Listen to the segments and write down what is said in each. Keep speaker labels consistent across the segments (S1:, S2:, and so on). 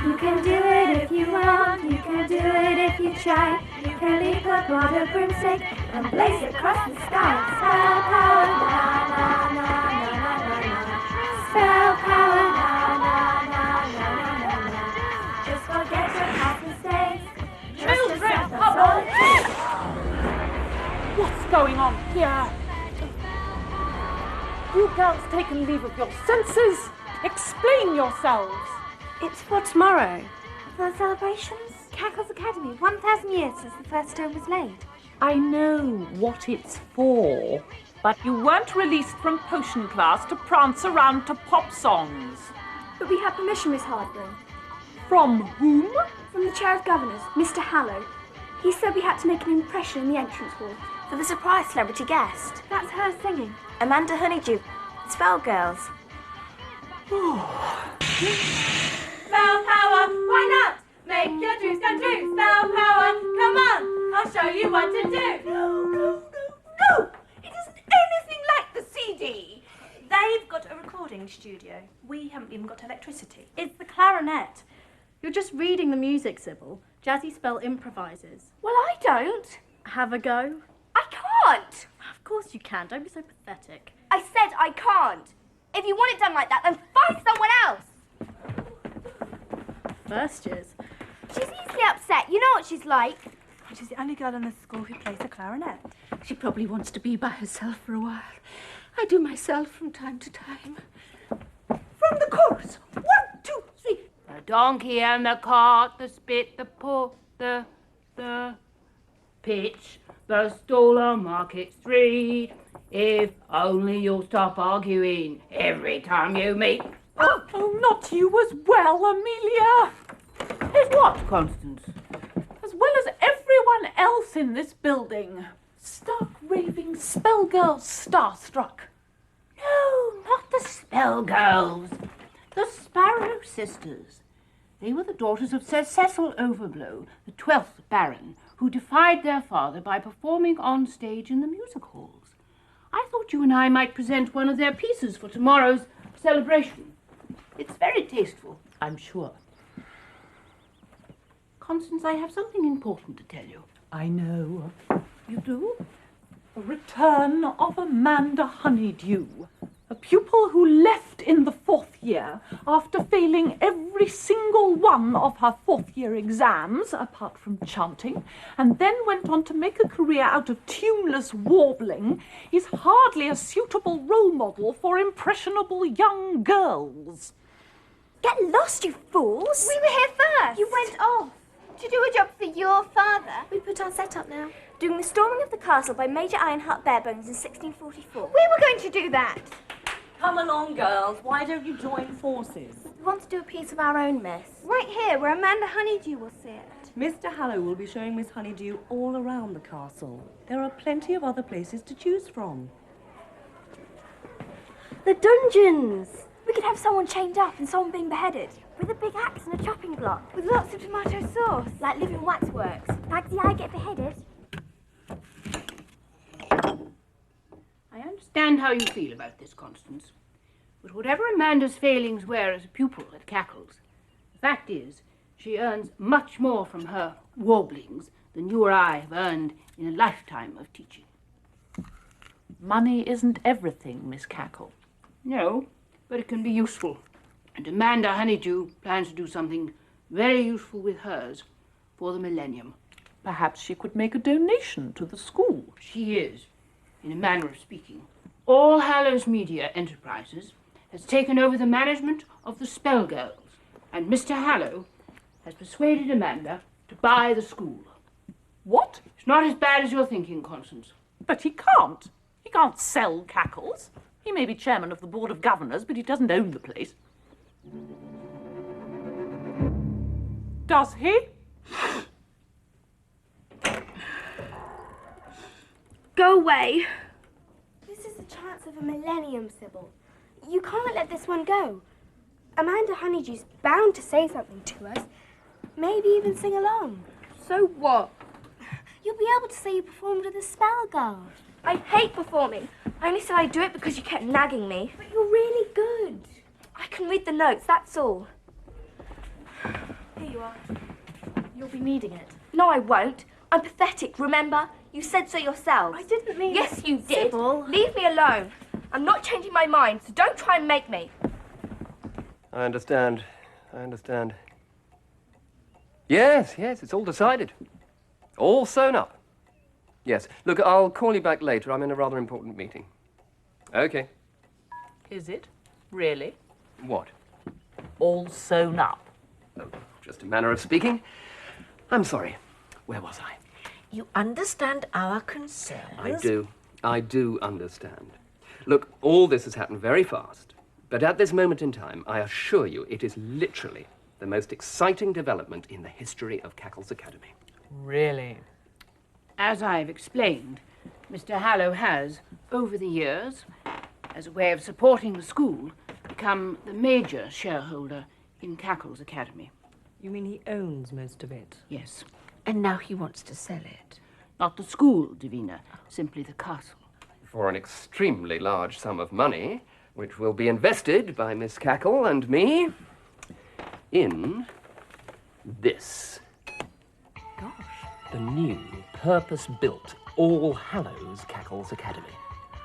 S1: You can do it if you want, you can do it if you try. You can leap upon a broomstick and blaze across the sky. Spell power, na na na na na na na. Spell power, na na na na na na na. Just forget your past mistakes.
S2: Children, hubble! What's going on here? You girls taken leave of your senses? Explain yourselves.
S1: It's for tomorrow. For the celebrations? Cackle's Academy, 1,000 years since the first stone was laid.
S2: I know what it's for, but you weren't released from potion class to prance around to pop songs.
S1: But we had permission, Miss Hardwing.
S2: From whom?
S1: From the Chair of Governors, Mr. Hallow. He said we had to make an impression in the entrance hall.
S3: For the surprise celebrity guest.
S1: That's her singing.
S3: Amanda Honeydew, Spell Girls.
S4: Spell power, why not? Make your dreams come true. Spell power, come on, I'll show you what to do. No! It isn't anything like the CD. They've got a recording studio. We haven't even got electricity.
S5: It's the clarinet. You're just reading the music, Sybil. Jazzy Spell improvises.
S1: Well, I don't.
S5: Have a go?
S1: I can't.
S5: Of course you can. Don't be so pathetic.
S1: I said I can't. If you want it done like that, then find someone else.
S5: First years.
S1: She's easily upset. You know what she's like.
S4: She's the only girl in the school who plays the clarinet.
S6: She probably wants to be by herself for a while. I do myself from time to time.
S4: From the chorus. 1, 2, 3.
S6: The donkey and the cart, the spit, the pull, the pitch, the stall on Market Street. If only you'll stop arguing every time you meet.
S2: Oh, not you as well, Amelia.
S6: As what, Constance?
S2: As well as everyone else in this building. Stark raving spell girls starstruck.
S6: No, not the Spell Girls. The Sparrow Sisters. They were the daughters of Sir Cecil Overblow, the 12th Baron, who defied their father by performing on stage in the music halls. I thought you and I might present one of their pieces for tomorrow's celebration. It's very tasteful, I'm sure. Constance, I have something important to tell you.
S2: I know.
S6: You do?
S2: The return of Amanda Honeydew, a pupil who left in the 4th year after failing every single one of her 4th year exams, apart from chanting, and then went on to make a career out of tuneless warbling, is hardly a suitable role model for impressionable young girls.
S1: Get lost, you fools. We were here first. You went off to do a job for your father. We put our set up now. Doing the storming of the castle by Major Ironheart Barebones in 1644. We were going to do that.
S4: Come along, girls. Why don't you join forces?
S1: We want to do a piece of our own, miss. Right here, where Amanda Honeydew will see it.
S7: Mr. Hallow will be showing Miss Honeydew all around the castle. There are plenty of other places to choose from.
S1: The dungeons! We could have someone chained up and someone being beheaded. With a big axe and a chopping block. With lots of tomato sauce. Like living waxworks. Bagsy Eye get beheaded.
S6: I understand how you feel about this, Constance. But whatever Amanda's failings were as a pupil at Cackles, the fact is she earns much more from her warblings than you or I have earned in a lifetime of teaching.
S2: Money isn't everything, Miss Cackle.
S6: No, but it can be useful. And Amanda Honeydew plans to do something very useful with hers for the millennium.
S2: Perhaps she could make a donation to the school.
S6: She is, in a manner of speaking. All Hallows Media Enterprises has taken over the management of the Spell Girls, and Mr. Hallow has persuaded Amanda to buy the school.
S2: What?
S6: It's not as bad as you're thinking, Constance.
S2: But he can't. He can't sell Cackles. He may be chairman of the Board of Governors, but he doesn't own the place. Does he?
S1: Go away. This is the chance of a millennium, Sybil. You can't let this one go. Amanda Honeydew's bound to say something to us. Maybe even sing along. So what? You'll be able to say you performed with a spell girl. I hate performing. I only said I'd do it because you kept nagging me. But you're really good. I can read the notes, that's all. you are.
S5: You'll be needing it.
S1: No, I won't. I'm pathetic, remember? You said so yourself.
S5: I didn't mean...
S1: Yes, you did.
S5: Sybil.
S1: Leave me alone. I'm not changing my mind, so don't try and make me.
S8: I understand. I understand. Yes, it's all decided. All sewn up. Yes. Look, I'll call you back later. I'm in a rather important meeting. Okay.
S2: Is it? Really?
S8: What?
S2: All sewn up?
S8: Oh, just a manner of speaking. I'm sorry. Where was I?
S9: You understand our concerns?
S8: I do understand. Look, all this has happened very fast, but at this moment in time, I assure you, it is literally the most exciting development in the history of Cackle's Academy.
S2: Really?
S6: As I've explained, Mr. Hallow has, over the years, as a way of supporting the school, become the major shareholder in Cackle's Academy.
S7: You mean he owns most of it?
S6: Yes.
S9: And now he wants to sell it.
S6: Not the school, Davina, simply the castle.
S8: For an extremely large sum of money, which will be invested by Miss Cackle and me in this.
S9: Gosh.
S8: The new, purpose-built, All Hallows Cackle's Academy.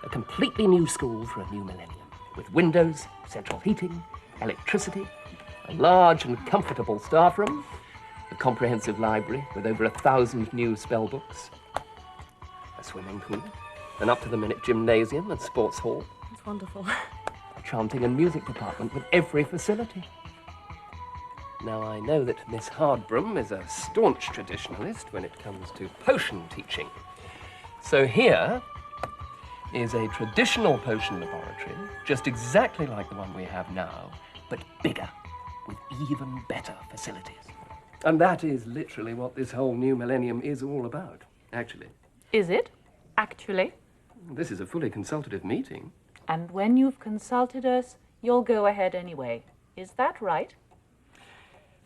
S8: A completely new school for a new millennium, with windows, central heating, electricity, a large and comfortable staff room, a comprehensive library with over 1,000 new spell books, a swimming pool, an up-to-the-minute gymnasium and sports hall,
S5: It's wonderful.
S8: a chanting and music department with every facility. Now, I know that Miss Hardbroom is a staunch traditionalist when it comes to potion teaching. So here is a traditional potion laboratory, just exactly like the one we have now, but bigger, with even better facilities. And that is literally what this whole new millennium is all about, actually.
S2: Is it? Actually?
S8: This is a fully consultative meeting.
S2: And when you've consulted us, you'll go ahead anyway. Is that right?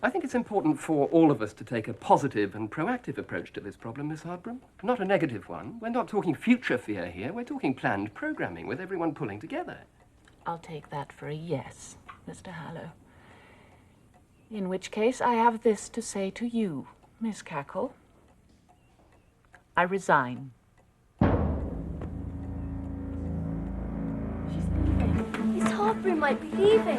S8: I think it's important for all of us to take a positive and proactive approach to this problem, Miss Hardbroom. Not a negative one. We're not talking future fear here. We're talking planned programming with everyone pulling together.
S2: I'll take that for a yes, Mr. Hallow. In which case, I have this to say to you, Miss Cackle. I resign.
S1: Miss Hardbroom might be leaving.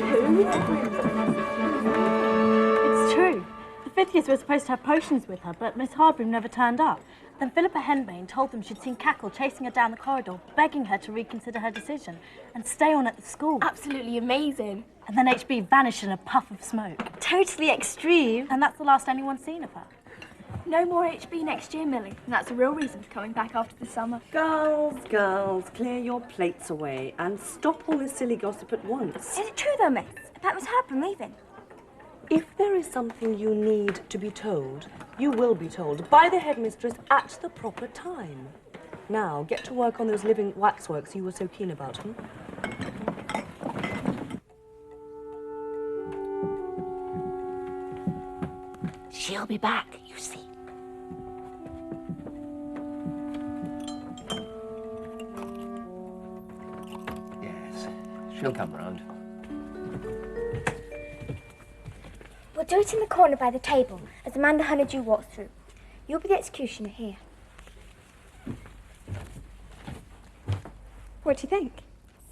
S5: It's true. The fifth years were supposed to have potions with her, but Miss Hardbroom never turned up. Then Philippa Henbane told them she'd seen Cackle chasing her down the corridor, begging her to reconsider her decision and stay on at the school.
S1: Absolutely amazing.
S5: And then HB vanished in a puff of smoke.
S1: Totally extreme.
S5: And that's the last anyone's seen of her.
S1: No more HB next year, Millie. And that's the real reason for coming back after the summer.
S7: Girls, clear your plates away and stop all this silly gossip at once.
S1: Is it true, though, miss? About Miss Hardbroom leaving?
S7: If there is something you need to be told, you will be told by the headmistress at the proper time. Now, get to work on those living waxworks you were so keen about,
S9: She'll be back, you see.
S8: Yes, she'll come round.
S1: We'll do it in the corner by the table, as Amanda Honeydew walks through. You'll be the executioner here. What do you think?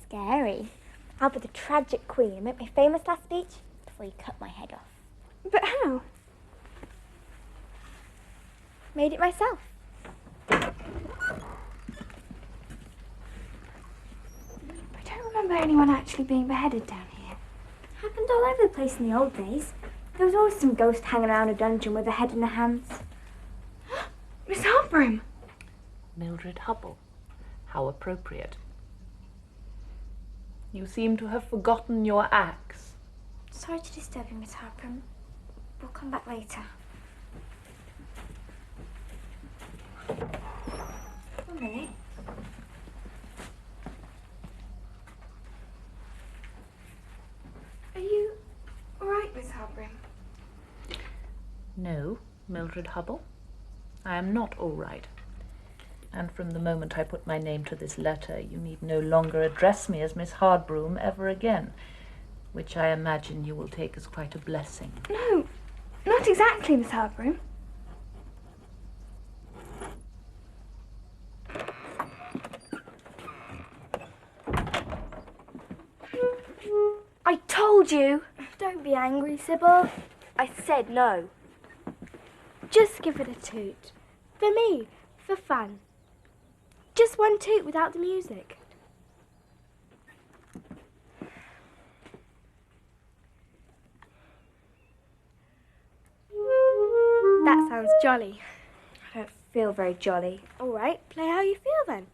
S1: Scary. I'll be the tragic queen and make my famous last speech before you cut my head off. But how? Made it myself. I don't remember anyone actually being beheaded down here. Happened all over the place in the old days. There was always some ghost hanging around a dungeon with a head in their hands. Miss Hardbroom!
S2: Mildred Hubble. How appropriate. You seem to have forgotten your axe.
S1: Sorry to disturb you, Miss Hardbroom. We'll come back later. One minute. Are you all right, Miss Hardbroom?
S2: No, Mildred Hubble. I am not all right. And from the moment I put my name to this letter, you need no longer address me as Miss Hardbroom ever again, which I imagine you will take as quite a blessing.
S1: No, Not exactly, Miss Harborough. I told you. Don't be angry, Sybil. I said no. Just give it a toot. For me, for fun. Just one toot without the music. That sounds jolly. I don't feel very jolly. All right, play how you feel then.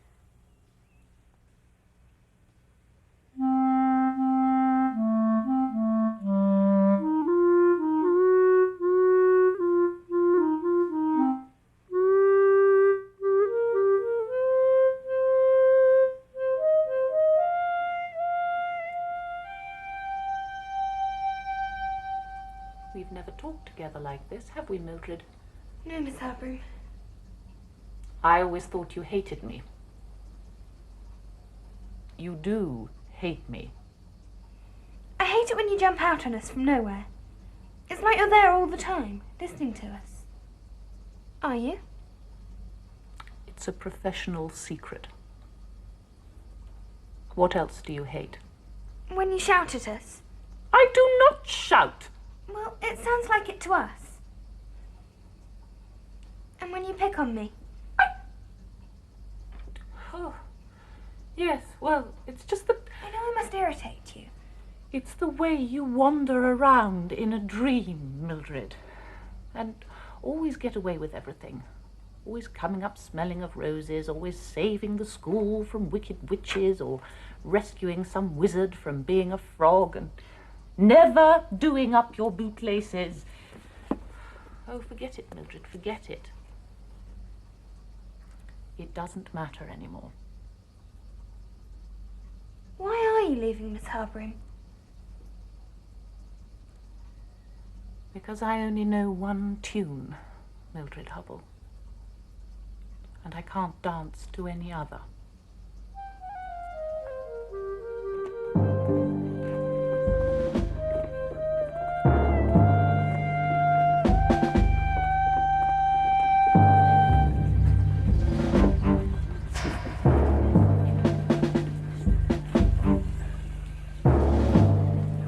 S2: We've never talked together like this, have we, Mildred?
S1: No, Miss Harborough.
S2: I always thought you hated me. You do hate me.
S1: I hate it when you jump out on us from nowhere. It's like you're there all the time, listening to us. Are you?
S2: It's a professional secret. What else do you hate?
S1: When you shout at us.
S2: I do not shout.
S1: Well, it sounds like it to us. And when you pick on me.
S2: Oh, yes, well, it's just that...
S1: I know I must irritate you.
S2: It's the way you wander around in a dream, Mildred. And always get away with everything. Always coming up smelling of roses, always saving the school from wicked witches, or rescuing some wizard from being a frog, and never doing up your bootlaces. Oh, forget it, Mildred, forget it. It doesn't matter anymore.
S1: Why are you leaving, Miss Harborough?
S2: Because I only know one tune, Mildred Hubble. And I can't dance to any other.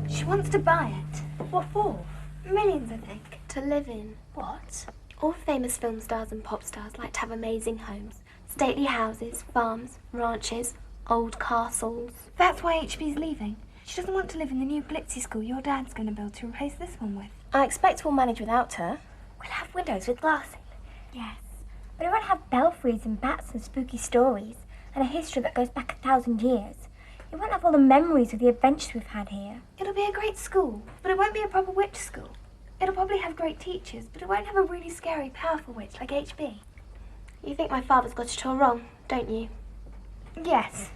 S1: She wants to buy it.
S3: What for?
S1: Millions, I think.
S10: To live in.
S3: What?
S10: All famous film stars and pop stars like to have amazing homes. Stately houses, farms, ranches, old castles.
S1: That's why HB's leaving. She doesn't want to live in the new glitzy school your dad's going to build to replace this one with.
S10: I expect we'll manage without her.
S3: We'll have windows with glass in.
S11: Yes, but it won't have belfries and bats and spooky stories and a history that goes back 1,000 years. It won't have all the memories of the adventures we've had here.
S1: It'll be a great school, but it won't be a proper witch school. It'll probably have great teachers, but it won't have a really scary, powerful witch like HB.
S10: You think my father's got it all wrong, don't you?
S1: Yes.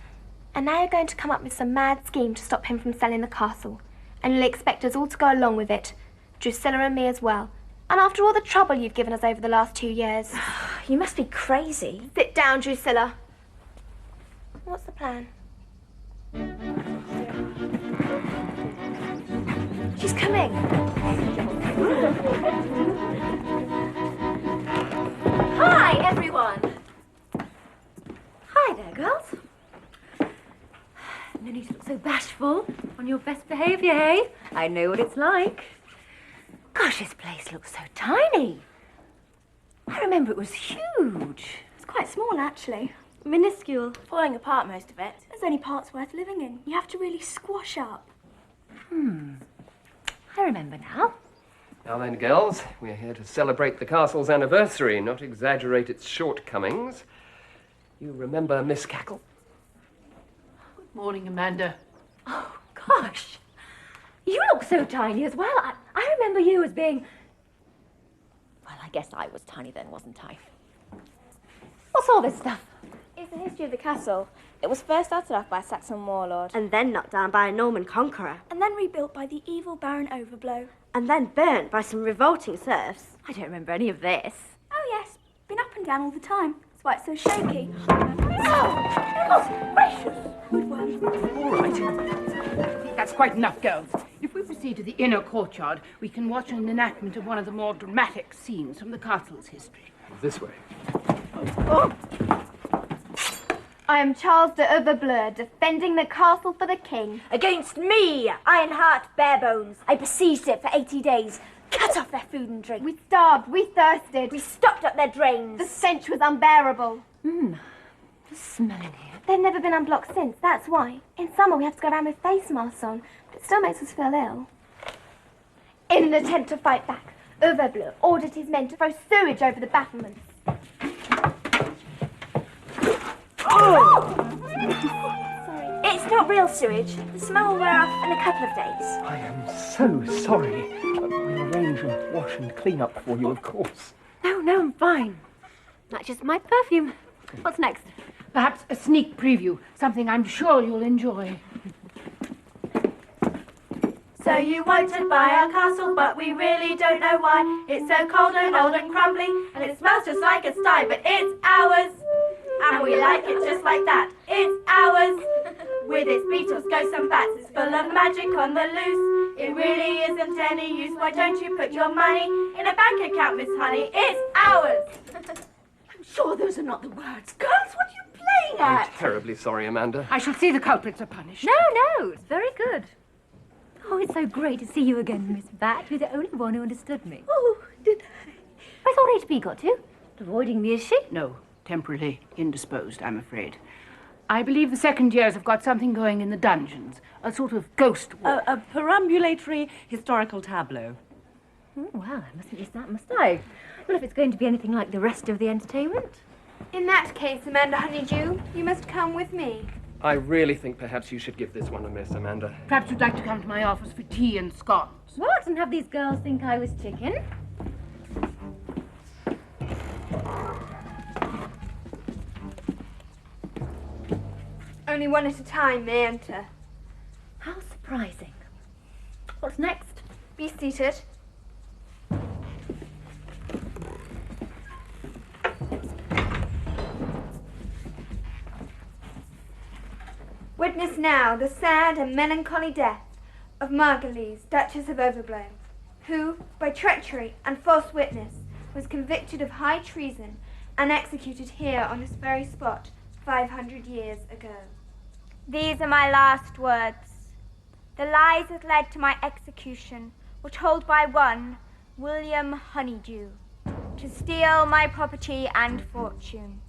S10: And now you're going to come up with some mad scheme to stop him from selling the castle. And you'll expect us all to go along with it. Drusilla and me as well. And after all the trouble you've given us over the last 2 years.
S3: You must be crazy.
S10: Sit down, Drusilla. What's the plan?
S1: She's coming.
S3: Hi, everyone. Hi there, girls. No need to look so bashful. On your best behaviour, eh? I know what it's like. Gosh, this place looks so tiny. I remember it was huge.
S11: It's quite small, actually. Minuscule.
S3: Falling apart, most of it.
S11: There's only parts worth living in. You have to really squash up.
S3: I remember now.
S8: Now then, girls, we're here to celebrate the castle's anniversary, not exaggerate its shortcomings. You remember Miss Cackle?
S2: Good morning, Amanda.
S3: Oh, gosh. You look so tiny as well. I remember you as being... Well, I guess I was tiny then, wasn't I? What's all this stuff?
S10: It's the history of the castle. It was first started off by a Saxon warlord.
S12: And then knocked down by a Norman conqueror.
S11: And then rebuilt by the evil Baron Overblow.
S12: And then burnt by some revolting serfs.
S3: I don't remember any of this.
S11: Oh, yes. Been up and down all the time. That's why it's so shaky.
S6: All right. I think that's quite enough, girls. If we proceed to the inner courtyard, we can watch an enactment of one of the more dramatic scenes from the castle's history.
S8: This way.
S10: I am Charles de Overbleu, defending the castle for the king.
S11: Against me, Ironheart Barebones. I besieged it for 80 days. Cut off their food and drink.
S10: We starved, we thirsted.
S11: We stopped up their drains.
S10: The stench was unbearable.
S3: The smell in here.
S10: They've never been unblocked since, that's why. In summer we have to go around with face masks on, but it still makes us feel ill. In an attempt to fight back, Overbleu ordered his men to throw sewage over the battlements.
S11: Sorry. It's not real sewage. The smell will wear off in a couple of days.
S8: I am so sorry. We'll arrange a wash and clean up for you, of course.
S3: No, I'm fine. That's just my perfume. What's next?
S6: Perhaps a sneak preview, something I'm sure you'll enjoy.
S4: So you want to buy our castle, but we really don't know why. It's so cold and old and crumbly, and it smells just like a sty, but it's ours. And we like it just like that. It's ours. With its beetles, ghosts and bats, it's full of magic on the loose. It really isn't any use. Why don't you put your money in a bank account, Miss Honey? It's ours.
S9: I'm sure those are not the words. Girls, what are you playing at?
S8: I'm terribly sorry, Amanda.
S6: I shall see the culprits are punished.
S3: No, it's very good. Oh, it's so great to see you again, Miss Bat. You're the only one who understood me.
S9: Oh, did I?
S3: I thought HB got you. Avoiding me, is she?
S6: No, temporarily indisposed, I'm afraid. I believe the second years have got something going in the dungeons. A sort of ghost war.
S7: A perambulatory historical tableau.
S3: Oh, well, I mustn't miss that, must I? Well, if it's going to be anything like the rest of the entertainment.
S10: In that case, Amanda Honeydew, you must come with me.
S8: I really think perhaps you should give this one a miss, Amanda.
S6: Perhaps you'd like to come to my office for tea and scones.
S3: What? And have these girls think I was chicken?
S10: Only one at a time may enter.
S3: How surprising. What's next?
S10: Be seated. Witness now the sad and melancholy death of Marguerite, Duchess of Overbleu, who, by treachery and false witness, was convicted of high treason and executed here on this very spot 500 years ago.
S11: These are my last words. The lies that led to my execution were told by one, William Honeydew, to steal my property and fortune.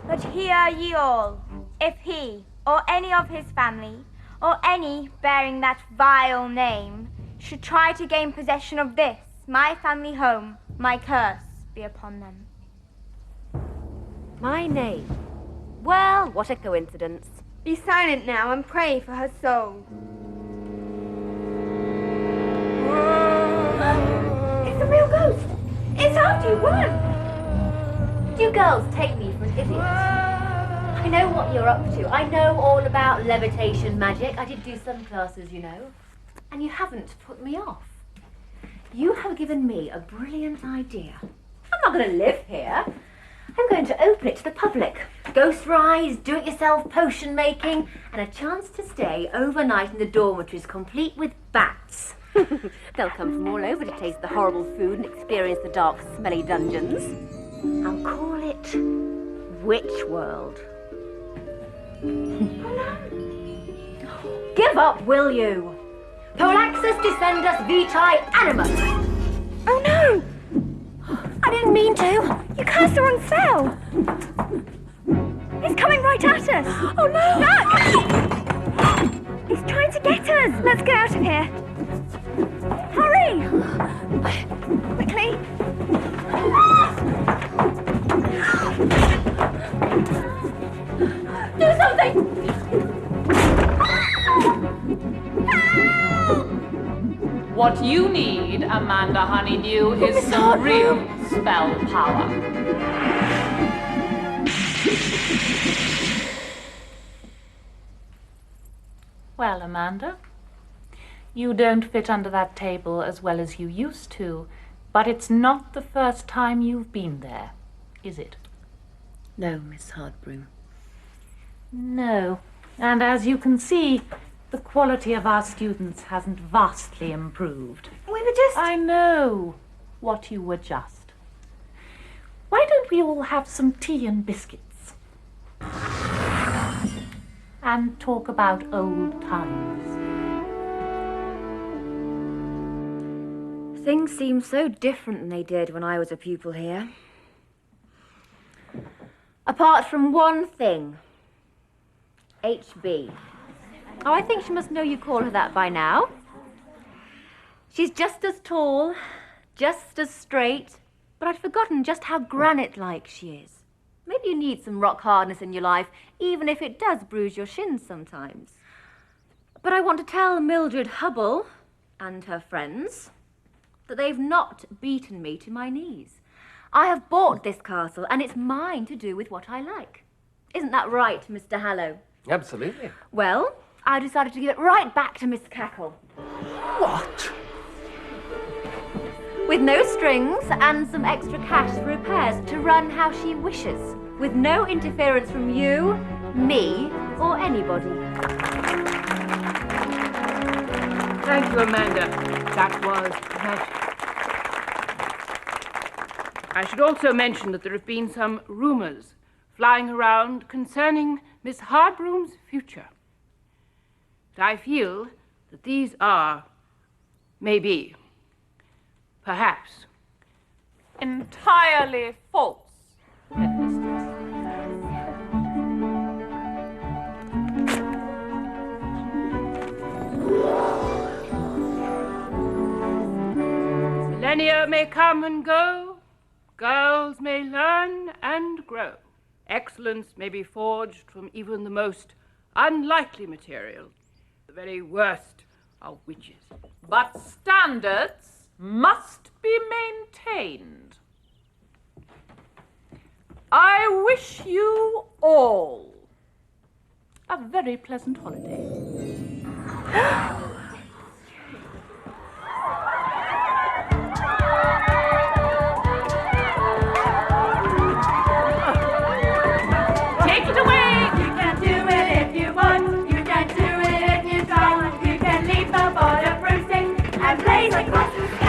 S11: But hear ye all, if he, or any of his family, or any bearing that vile name, should try to gain possession of this, my family home, my curse be upon them.
S3: My name. Well, what a coincidence.
S10: Be silent now and pray for her soul.
S3: It's a real ghost. It's after you. Run. You girls take me for an idiot. I know what you're up to. I know all about levitation magic. I did do some classes, you know. And you haven't put me off. You have given me a brilliant idea. I'm not going to live here. I'm going to open it to the public. Ghost rides, do-it-yourself potion making, and a chance to stay overnight in the dormitories, complete with bats. They'll come from all over to taste the horrible food and experience the dark, smelly dungeons. I'll call it Witch World. Give up, will you? Polaxus Descendus Vitae Animus.
S11: Oh no! I didn't mean to. You cast the wrong spell. He's coming right at us. Oh no! Look! He's trying to get us. Let's get out of here. Hurry! Quickly.
S3: Do something!
S2: What you need, Amanda Honeydew, is some real spell power. Well, Amanda, you don't fit under that table as well as you used to, but it's not the first time you've been there, is it?
S3: No, Miss Hardbroom.
S2: No. And as you can see, the quality of our students hasn't vastly improved.
S11: We were just...
S2: I know what you were just. Why don't we all have some tea and biscuits? And talk about old times.
S3: Things seem so different than they did when I was a pupil here. Apart from one thing. HB. Oh, I think she must know you call her that by now. She's just as tall, just as straight, but I'd forgotten just how granite-like she is. Maybe you need some rock hardness in your life, even if it does bruise your shins sometimes. But I want to tell Mildred Hubble and her friends that they've not beaten me to my knees. I have bought this castle, and it's mine to do with what I like. Isn't that right, Mr. Hallow?
S8: Absolutely.
S3: Well, I decided to give it right back to Miss Cackle.
S8: What?
S3: With no strings and some extra cash for repairs to run how she wishes, with no interference from you, me, or anybody.
S6: Thank you, Amanda. That was magic. I should also mention that there have been some rumours flying around concerning Miss Hardbroom's future. But I feel that these are, maybe, perhaps,
S2: Entirely false, headmistress.
S6: millennia may come and go, girls may learn and grow. Excellence may be forged from even the most unlikely material, the very worst of witches.
S2: But standards must be maintained. I wish you all a very pleasant holiday.
S4: Take it away! You can do it if you want. You can do it if you try. You can leap the border bruising and blaze across the sky.